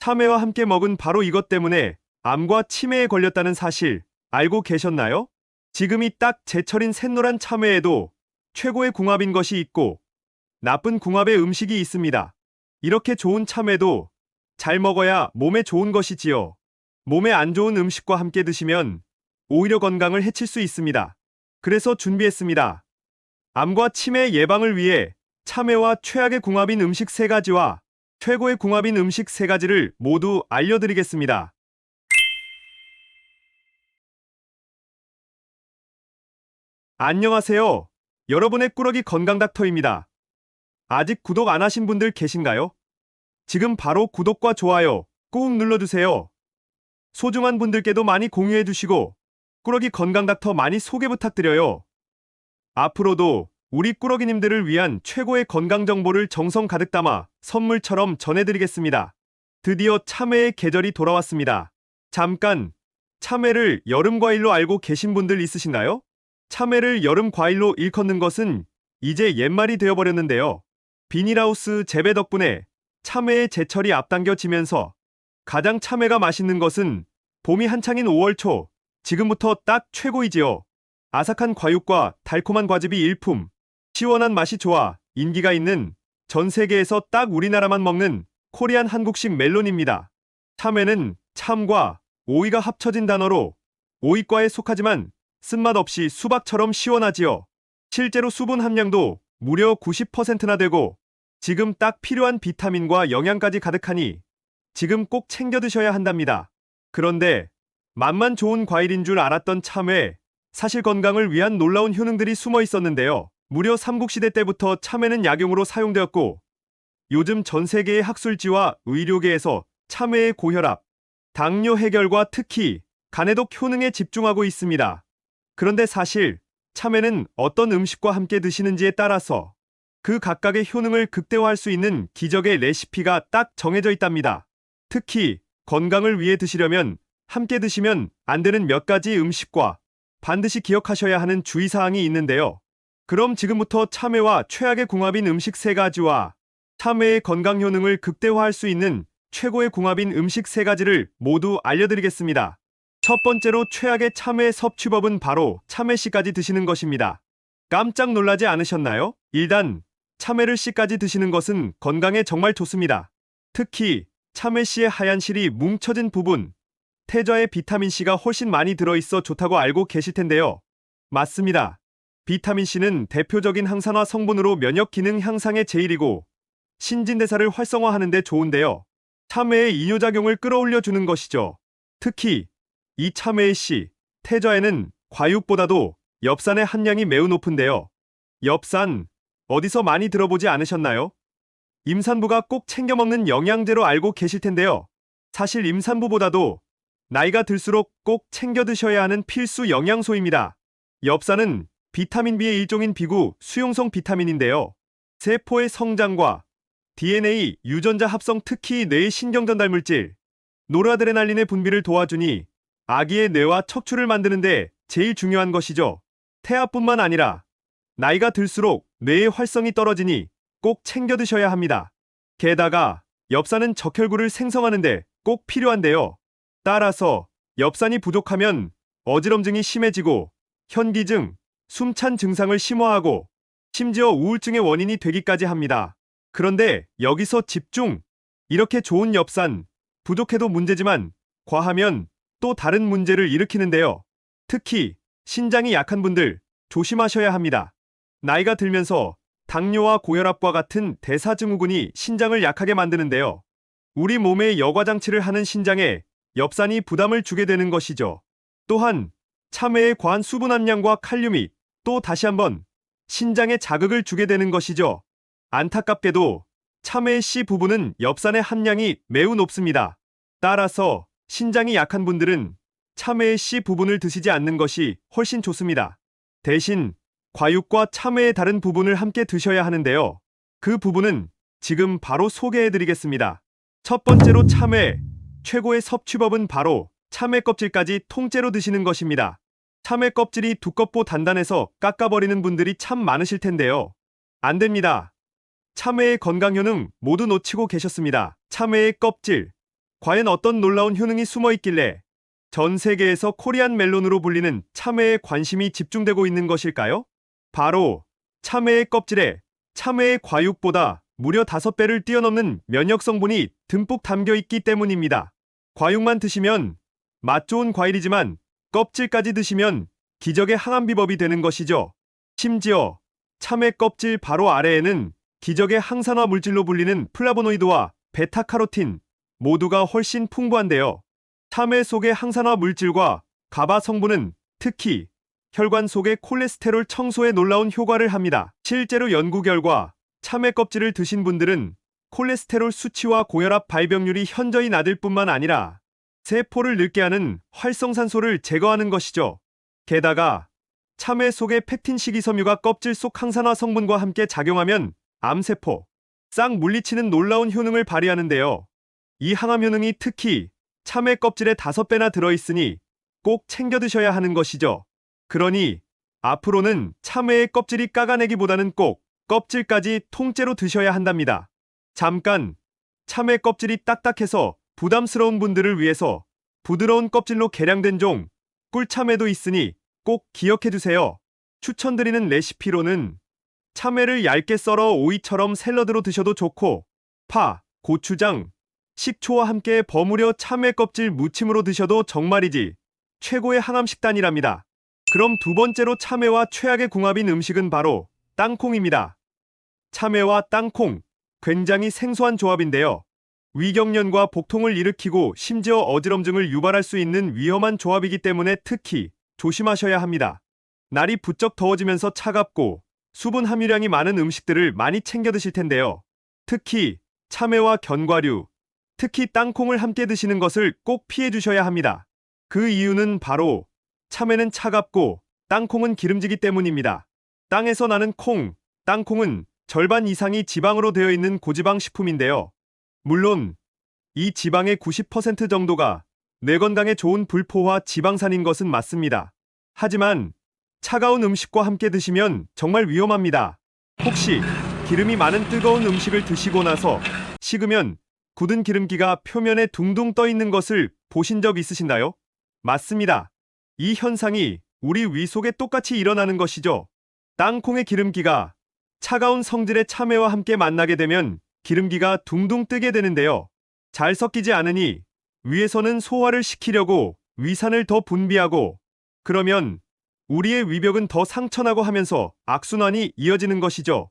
참외와 함께 먹은 바로 이것 때문에 암과 치매에 걸렸다는 사실 알고 계셨나요? 지금이 딱 제철인 샛노란 참외에도 최고의 궁합인 것이 있고 나쁜 궁합의 음식이 있습니다. 이렇게 좋은 참외도 잘 먹어야 몸에 좋은 것이지요. 몸에 안 좋은 음식과 함께 드시면 오히려 건강을 해칠 수 있습니다. 그래서 준비했습니다. 암과 치매 예방을 위해 참외와 최악의 궁합인 음식 3가지와 최고의 궁합인 음식 3가지를 모두 알려드리겠습니다. 안녕하세요. 여러분의 꾸러기 건강닥터입니다. 아직 구독 안 하신 분들 계신가요? 지금 바로 구독과 좋아요 꾹 눌러주세요. 소중한 분들께도 많이 공유해주시고 꾸러기 건강닥터 많이 소개 부탁드려요. 앞으로도 우리 꾸러기님들을 위한 최고의 건강 정보를 정성 가득 담아 선물처럼 전해드리겠습니다. 드디어 참외의 계절이 돌아왔습니다. 잠깐, 참외를 여름 과일로 알고 계신 분들 있으신가요? 참외를 여름 과일로 일컫는 것은 이제 옛말이 되어버렸는데요. 비닐하우스 재배 덕분에 참외의 제철이 앞당겨지면서 가장 참외가 맛있는 것은 봄이 한창인 5월 초, 지금부터 딱 최고이지요. 아삭한 과육과 달콤한 과즙이 일품, 시원한 맛이 좋아 인기가 있는 전 세계에서 딱 우리나라만 먹는 코리안 한국식 멜론입니다. 참외는 참과 오이가 합쳐진 단어로 오이과에 속하지만 쓴맛 없이 수박처럼 시원하지요. 실제로 수분 함량도 무려 90%나 되고 지금 딱 필요한 비타민과 영양까지 가득하니 지금 꼭 챙겨 드셔야 한답니다. 그런데 맛만 좋은 과일인 줄 알았던 참외, 사실 건강을 위한 놀라운 효능들이 숨어 있었는데요. 무려 삼국시대 때부터 참외는 약용으로 사용되었고 요즘 전 세계의 학술지와 의료계에서 참외의 고혈압, 당뇨 해결과 특히 간해독 효능에 집중하고 있습니다. 그런데 사실 참외는 어떤 음식과 함께 드시는지에 따라서 그 각각의 효능을 극대화할 수 있는 기적의 레시피가 딱 정해져 있답니다. 특히 건강을 위해 드시려면 함께 드시면 안 되는 몇 가지 음식과 반드시 기억하셔야 하는 주의사항이 있는데요. 그럼 지금부터 참외와 최악의 궁합인 음식 3가지와 참외의 건강 효능을 극대화할 수 있는 최고의 궁합인 음식 3가지를 모두 알려드리겠습니다. 첫 번째로 최악의 참외 섭취법은 바로 참외씨까지 드시는 것입니다. 깜짝 놀라지 않으셨나요? 일단 참외를 씨까지 드시는 것은 건강에 정말 좋습니다. 특히 참외씨의 하얀 실이 뭉쳐진 부분, 태자의 비타민C가 훨씬 많이 들어있어 좋다고 알고 계실 텐데요. 맞습니다. 비타민C는 대표적인 항산화 성분으로 면역 기능 향상에 제일이고 신진대사를 활성화하는 데 좋은데요. 참외의 이뇨작용을 끌어올려주는 것이죠. 특히 이 참외의 씨, 태자에는 과육보다도 엽산의 함량이 매우 높은데요. 엽산, 어디서 많이 들어보지 않으셨나요? 임산부가 꼭 챙겨 먹는 영양제로 알고 계실 텐데요. 사실 임산부보다도 나이가 들수록 꼭 챙겨 드셔야 하는 필수 영양소입니다. 엽산은 비타민 B의 일종인 비구 수용성 비타민인데요. 세포의 성장과 DNA 유전자 합성, 특히 뇌의 신경 전달 물질 노르아드레날린의 분비를 도와주니 아기의 뇌와 척추를 만드는데 제일 중요한 것이죠. 태아뿐만 아니라 나이가 들수록 뇌의 활성이 떨어지니 꼭 챙겨 드셔야 합니다. 게다가 엽산은 적혈구를 생성하는데 꼭 필요한데요. 따라서 엽산이 부족하면 어지럼증이 심해지고 현기증, 숨찬 증상을 심화하고 심지어 우울증의 원인이 되기까지 합니다. 그런데 여기서 집중! 이렇게 좋은 엽산, 부족해도 문제지만 과하면 또 다른 문제를 일으키는데요. 특히 신장이 약한 분들 조심하셔야 합니다. 나이가 들면서 당뇨와 고혈압과 같은 대사증후군이 신장을 약하게 만드는데요. 우리 몸의 여과장치를 하는 신장에 엽산이 부담을 주게 되는 것이죠. 또한 참외의 과한 수분 함량과 칼륨이 또 다시 한번 신장에 자극을 주게 되는 것이죠. 안타깝게도 참외의 씨 부분은 엽산의 함량이 매우 높습니다. 따라서 신장이 약한 분들은 참외의 씨 부분을 드시지 않는 것이 훨씬 좋습니다. 대신 과육과 참외의 다른 부분을 함께 드셔야 하는데요. 그 부분은 지금 바로 소개해드리겠습니다. 첫 번째로 참외, 최고의 섭취법은 바로 참외 껍질까지 통째로 드시는 것입니다. 참외 껍질이 두껍고 단단해서 깎아버리는 분들이 참 많으실 텐데요. 안 됩니다. 참외의 건강 효능 모두 놓치고 계셨습니다. 참외의 껍질, 과연 어떤 놀라운 효능이 숨어 있길래 전 세계에서 코리안 멜론으로 불리는 참외에 관심이 집중되고 있는 것일까요? 바로 참외의 껍질에 참외의 과육보다 무려 5배를 뛰어넘는 면역 성분이 듬뿍 담겨 있기 때문입니다. 과육만 드시면 맛 좋은 과일이지만 껍질까지 드시면 기적의 항암 비법이 되는 것이죠. 심지어 참외 껍질 바로 아래에는 기적의 항산화 물질로 불리는 플라보노이드와 베타카로틴 모두가 훨씬 풍부한데요. 참외 속의 항산화 물질과 가바 성분은 특히 혈관 속의 콜레스테롤 청소에 놀라운 효과를 합니다. 실제로 연구 결과 참외 껍질을 드신 분들은 콜레스테롤 수치와 고혈압 발병률이 현저히 낮을 뿐만 아니라 세포를 늙게 하는 활성산소를 제거하는 것이죠. 게다가 참외 속의 펙틴 식이섬유가 껍질 속 항산화 성분과 함께 작용하면 암세포 싹 물리치는 놀라운 효능을 발휘하는데요. 이 항암 효능이 특히 참외 껍질에 5배나 들어있으니 꼭 챙겨 드셔야 하는 것이죠. 그러니 앞으로는 참외의 껍질이 까가내기보다는 꼭 껍질까지 통째로 드셔야 한답니다. 잠깐, 참외 껍질이 딱딱해서 부담스러운 분들을 위해서 부드러운 껍질로 개량된 종 꿀참외도 있으니 꼭 기억해 두세요. 추천드리는 레시피로는 참외를 얇게 썰어 오이처럼 샐러드로 드셔도 좋고 파, 고추장, 식초와 함께 버무려 참외 껍질 무침으로 드셔도 정말이지 최고의 항암 식단이랍니다. 그럼 두 번째로 참외와 최악의 궁합인 음식은 바로 땅콩입니다. 참외와 땅콩, 굉장히 생소한 조합인데요. 위경련과 복통을 일으키고 심지어 어지럼증을 유발할 수 있는 위험한 조합이기 때문에 특히 조심하셔야 합니다. 날이 부쩍 더워지면서 차갑고 수분 함유량이 많은 음식들을 많이 챙겨 드실 텐데요. 특히 참외와 견과류, 특히 땅콩을 함께 드시는 것을 꼭 피해 주셔야 합니다. 그 이유는 바로 참외는 차갑고 땅콩은 기름지기 때문입니다. 땅에서 나는 콩, 땅콩은 절반 이상이 지방으로 되어 있는 고지방 식품인데요. 물론 이 지방의 90% 정도가 뇌 건강에 좋은 불포화 지방산인 것은 맞습니다. 하지만 차가운 음식과 함께 드시면 정말 위험합니다. 혹시 기름이 많은 뜨거운 음식을 드시고 나서 식으면 굳은 기름기가 표면에 둥둥 떠 있는 것을 보신 적 있으신가요? 맞습니다. 이 현상이 우리 위 속에 똑같이 일어나는 것이죠. 땅콩의 기름기가 차가운 성질의 참외와 함께 만나게 되면 기름기가 둥둥 뜨게 되는데요. 잘 섞이지 않으니 위에서는 소화를 시키려고 위산을 더 분비하고 그러면 우리의 위벽은 더 상처나고 하면서 악순환이 이어지는 것이죠.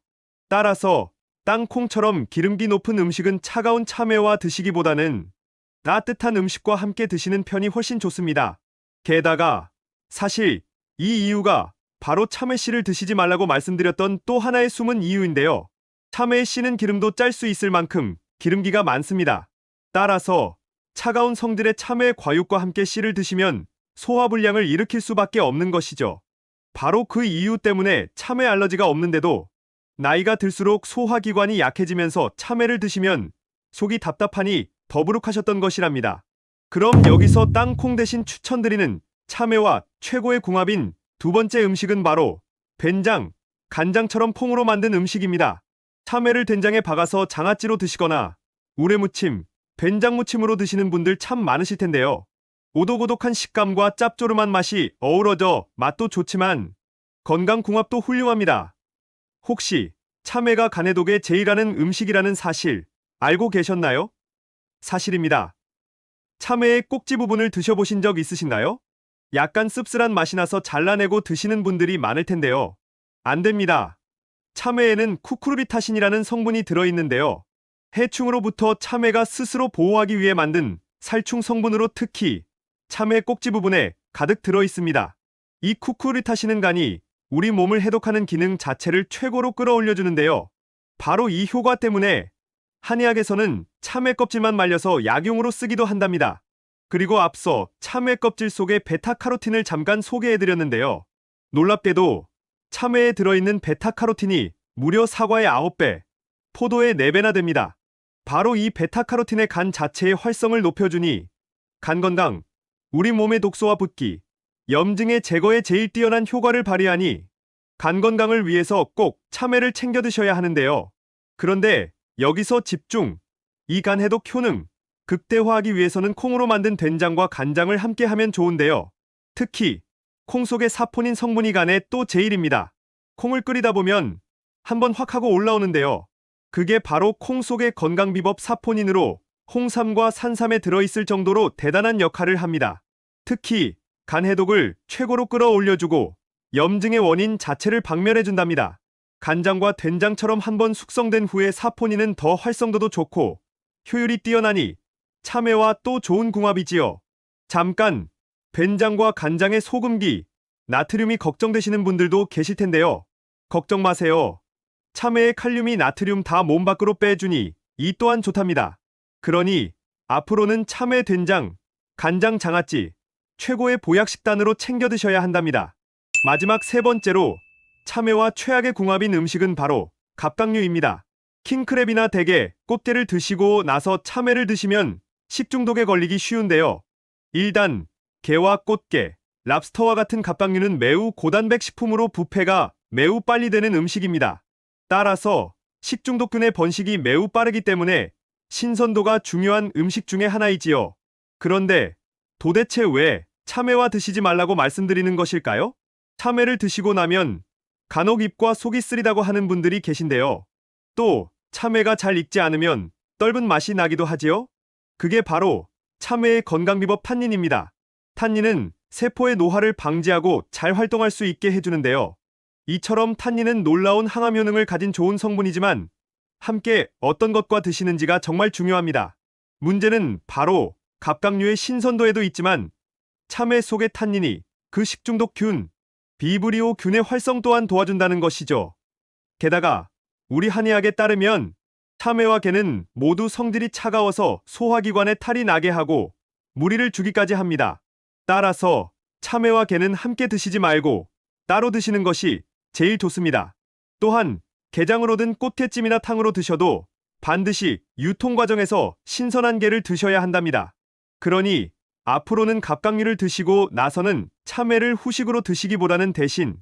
따라서 땅콩처럼 기름기 높은 음식은 차가운 참외와 드시기보다는 따뜻한 음식과 함께 드시는 편이 훨씬 좋습니다. 게다가 사실 이 이유가 바로 참외씨를 드시지 말라고 말씀드렸던 또 하나의 숨은 이유인데요. 참외의 씨는 기름도 짤 수 있을 만큼 기름기가 많습니다. 따라서 차가운 성질의 참외 과육과 함께 씨를 드시면 소화불량을 일으킬 수밖에 없는 것이죠. 바로 그 이유 때문에 참외 알러지가 없는데도 나이가 들수록 소화기관이 약해지면서 참외를 드시면 속이 답답하니 더부룩하셨던 것이랍니다. 그럼 여기서 땅콩 대신 추천드리는 참외와 최고의 궁합인 두 번째 음식은 바로 된장, 간장처럼 콩으로 만든 음식입니다. 참외를 된장에 박아서 장아찌로 드시거나 우레무침, 된장무침으로 드시는 분들 참 많으실 텐데요. 오독오독한 식감과 짭조름한 맛이 어우러져 맛도 좋지만 건강궁합도 훌륭합니다. 혹시 참외가 간해독에 제일하는 음식이라는 사실 알고 계셨나요? 사실입니다. 참외의 꼭지 부분을 드셔보신 적 있으신가요? 약간 씁쓸한 맛이 나서 잘라내고 드시는 분들이 많을 텐데요. 안 됩니다. 참외에는 쿠쿠르비타신이라는 성분이 들어있는데요. 해충으로부터 참외가 스스로 보호하기 위해 만든 살충 성분으로 특히 참외 꼭지 부분에 가득 들어있습니다. 이 쿠쿠르비타신은 간이 우리 몸을 해독하는 기능 자체를 최고로 끌어올려주는데요. 바로 이 효과 때문에 한의학에서는 참외 껍질만 말려서 약용으로 쓰기도 한답니다. 그리고 앞서 참외 껍질 속에 베타카로틴을 잠깐 소개해드렸는데요. 놀랍게도 참외에 들어있는 베타카로틴이 무려 사과의 9배, 포도의 4배나 됩니다. 바로 이 베타카로틴의 간 자체의 활성을 높여주니 간 건강, 우리 몸의 독소와 붓기, 염증의 제거에 제일 뛰어난 효과를 발휘하니 간 건강을 위해서 꼭 참외를 챙겨 드셔야 하는데요. 그런데 여기서 집중! 이 간 해독 효능, 극대화하기 위해서는 콩으로 만든 된장과 간장을 함께 하면 좋은데요. 특히 콩 속에 사포닌 성분이 간에 또 제일입니다. 콩을 끓이다 보면 한번 확 하고 올라오는데요. 그게 바로 콩 속의 건강비법 사포닌으로 홍삼과 산삼에 들어있을 정도로 대단한 역할을 합니다. 특히 간 해독을 최고로 끌어올려주고 염증의 원인 자체를 박멸해준답니다. 간장과 된장처럼 한번 숙성된 후에 사포닌은 더 활성도도 좋고 효율이 뛰어나니 참외와 또 좋은 궁합이지요. 잠깐, 된장과 간장의 소금기, 나트륨이 걱정되시는 분들도 계실 텐데요. 걱정 마세요. 참외의 칼륨이 나트륨 다 몸 밖으로 빼주니 이 또한 좋답니다. 그러니 앞으로는 참외 된장, 간장 장아찌, 최고의 보약 식단으로 챙겨 드셔야 한답니다. 마지막 세 번째로 참외와 최악의 궁합인 음식은 바로 갑각류입니다. 킹크랩이나 대게, 꽃게를 드시고 나서 참외를 드시면 식중독에 걸리기 쉬운데요. 일단 게와 꽃게, 랍스터와 같은 갑각류는 매우 고단백 식품으로 부패가 매우 빨리 되는 음식입니다. 따라서 식중독균의 번식이 매우 빠르기 때문에 신선도가 중요한 음식 중에 하나이지요. 그런데 도대체 왜 참외와 드시지 말라고 말씀드리는 것일까요? 참외를 드시고 나면 간혹 입과 속이 쓰리다고 하는 분들이 계신데요. 또 참외가 잘 익지 않으면 떫은 맛이 나기도 하지요. 그게 바로 참외의 건강비법 탄닌입니다. 탄닌은 세포의 노화를 방지하고 잘 활동할 수 있게 해주는데요. 이처럼 탄닌은 놀라운 항암 효능을 가진 좋은 성분이지만 함께 어떤 것과 드시는지가 정말 중요합니다. 문제는 바로 갑각류의 신선도에도 있지만 참외 속의 탄닌이 그 식중독균, 비브리오균의 활성 또한 도와준다는 것이죠. 게다가 우리 한의학에 따르면 참외와 게는 모두 성질이 차가워서 소화기관에 탈이 나게 하고 무리를 주기까지 합니다. 따라서 참외와 게는 함께 드시지 말고 따로 드시는 것이 제일 좋습니다. 또한 게장으로 든 꽃게찜이나 탕으로 드셔도 반드시 유통 과정에서 신선한 게를 드셔야 한답니다. 그러니 앞으로는 갑각류를 드시고 나서는 참외를 후식으로 드시기보다는 대신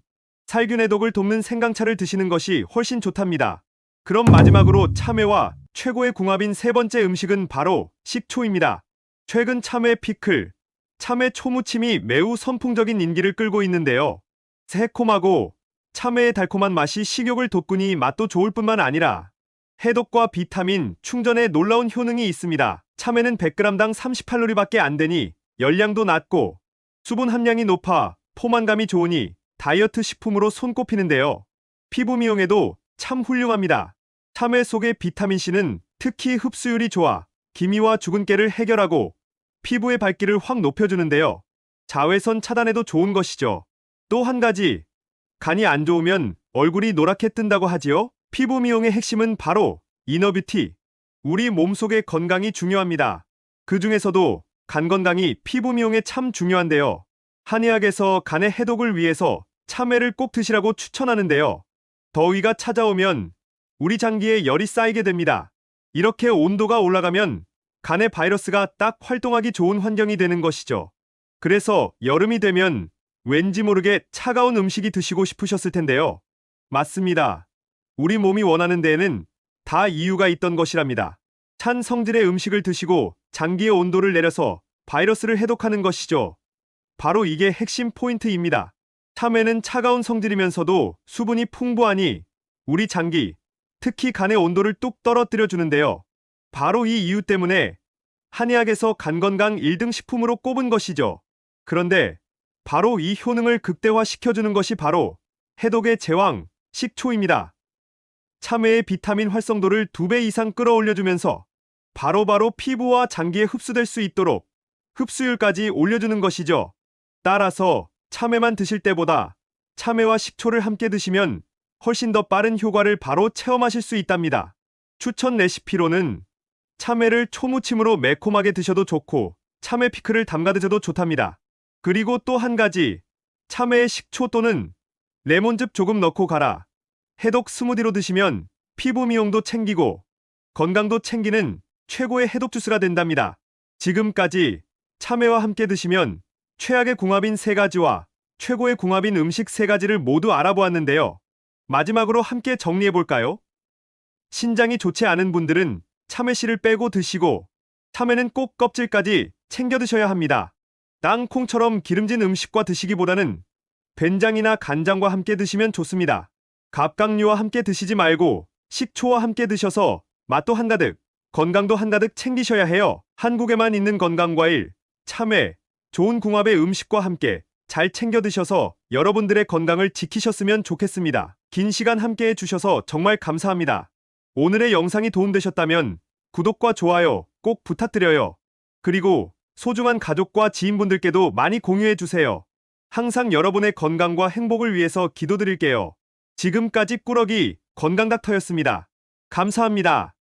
살균 해독을 돕는 생강차를 드시는 것이 훨씬 좋답니다. 그럼 마지막으로 참외와 최고의 궁합인 세 번째 음식은 바로 식초입니다. 최근 참외 피클, 참외 초무침이 매우 선풍적인 인기를 끌고 있는데요. 새콤하고 참외의 달콤한 맛이 식욕을 돋구니 맛도 좋을 뿐만 아니라 해독과 비타민, 충전에 놀라운 효능이 있습니다. 참외는 100g당 38칼로리밖에 안 되니 열량도 낮고 수분 함량이 높아 포만감이 좋으니 다이어트 식품으로 손꼽히는데요. 피부 미용에도 참 훌륭합니다. 참외 속의 비타민C는 특히 흡수율이 좋아 기미와 주근깨를 해결하고 피부의 밝기를 확 높여주는데요. 자외선 차단에도 좋은 것이죠. 또 한 가지, 간이 안 좋으면 얼굴이 노랗게 뜬다고 하지요. 피부 미용의 핵심은 바로 이너뷰티. 우리 몸속의 건강이 중요합니다. 그 중에서도 간 건강이 피부 미용에 참 중요한데요. 한의학에서 간의 해독을 위해서 참외를 꼭 드시라고 추천하는데요. 더위가 찾아오면 우리 장기에 열이 쌓이게 됩니다. 이렇게 온도가 올라가면 간의 바이러스가 딱 활동하기 좋은 환경이 되는 것이죠. 그래서 여름이 되면 왠지 모르게 차가운 음식이 드시고 싶으셨을 텐데요. 맞습니다. 우리 몸이 원하는 데에는 다 이유가 있던 것이랍니다. 찬 성질의 음식을 드시고 장기의 온도를 내려서 바이러스를 해독하는 것이죠. 바로 이게 핵심 포인트입니다. 참외는 차가운 성질이면서도 수분이 풍부하니 우리 장기, 특히 간의 온도를 뚝 떨어뜨려 주는데요. 바로 이 이유 때문에 한의학에서 간 건강 1등 식품으로 꼽은 것이죠. 그런데 바로 이 효능을 극대화시켜주는 것이 바로 해독의 제왕, 식초입니다. 참외의 비타민 활성도를 2배 이상 끌어올려주면서 바로바로 피부와 장기에 흡수될 수 있도록 흡수율까지 올려주는 것이죠. 따라서 참외만 드실 때보다 참외와 식초를 함께 드시면 훨씬 더 빠른 효과를 바로 체험하실 수 있답니다. 추천 레시피로는 참외를 초무침으로 매콤하게 드셔도 좋고 참외 피클을 담가 드셔도 좋답니다. 그리고 또 한 가지, 참외에 식초 또는 레몬즙 조금 넣고 갈아 해독 스무디로 드시면 피부 미용도 챙기고 건강도 챙기는 최고의 해독 주스가 된답니다. 지금까지 참외와 함께 드시면 최악의 궁합인 세 가지와 최고의 궁합인 음식 세 가지를 모두 알아보았는데요. 마지막으로 함께 정리해볼까요? 신장이 좋지 않은 분들은 참외씨를 빼고 드시고 참외는 꼭 껍질까지 챙겨 드셔야 합니다. 땅콩처럼 기름진 음식과 드시기보다는 된장이나 간장과 함께 드시면 좋습니다. 갑각류와 함께 드시지 말고 식초와 함께 드셔서 맛도 한가득, 건강도 한가득 챙기셔야 해요. 한국에만 있는 건강과일, 참외, 좋은 궁합의 음식과 함께 잘 챙겨 드셔서 여러분들의 건강을 지키셨으면 좋겠습니다. 긴 시간 함께 해주셔서 정말 감사합니다. 오늘의 영상이 도움되셨다면 구독과 좋아요 꼭 부탁드려요. 그리고 소중한 가족과 지인분들께도 많이 공유해주세요. 항상 여러분의 건강과 행복을 위해서 기도드릴게요. 지금까지 꾸러기 건강닥터였습니다. 감사합니다.